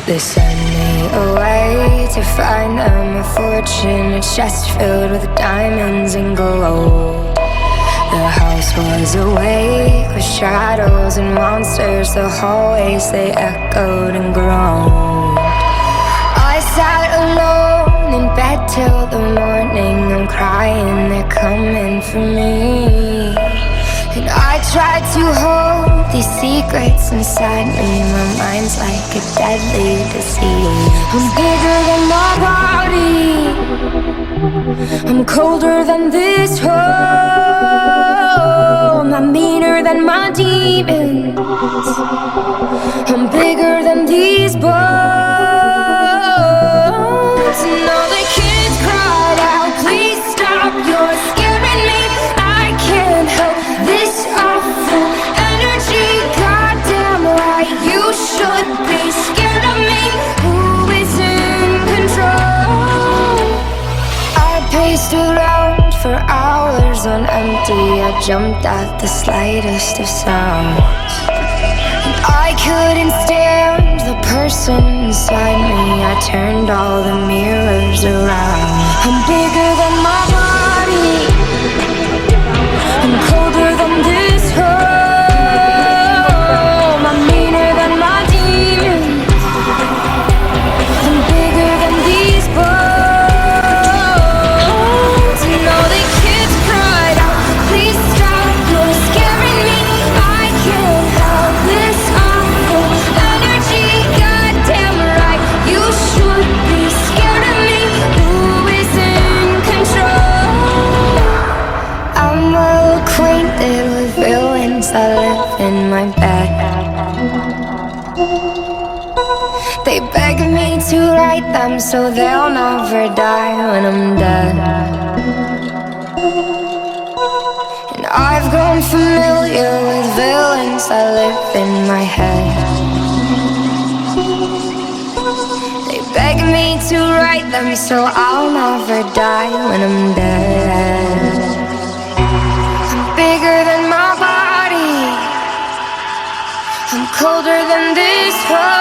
They send me away to find them a fortune, a chest filled with diamonds and gold. The house was awake with shadows and monsters. The hallways, they echoed and groaned. I sat alone in bed till the morning. I'm crying, they're coming for me. And I tried to hold these secrets inside me. My mind's like a deadly disease. I'm bigger than my body, I'm colder than this home. I'm meaner than my demons, I'm bigger than these bones. And all the kids cried out, please stop, you're scaring me. I can't help this awful energy. Goddamn right, you should be scared of me. Who is in control? I paced around for hours on empty. I jumped at the slightest of sounds. I couldn't stand the person inside me. I turned all the mirrors around. I'm bigger than my body, I'm colder than this home. I'm meaner than my demons, I'm bigger than these bones. And all the kids cried out, please stop, you're scaring me. I can't help this awful energy. Goddamn right, you should be scared of me. Who is in control? I'm well acquainted with villains that live in my bed. They beg me to write them so they'll never die when I'm dead. And I've grown familiar with villains that live in my head. They beg me to write them so I'll never die when I'm dead. I'm bigger than my body, I'm colder than this home.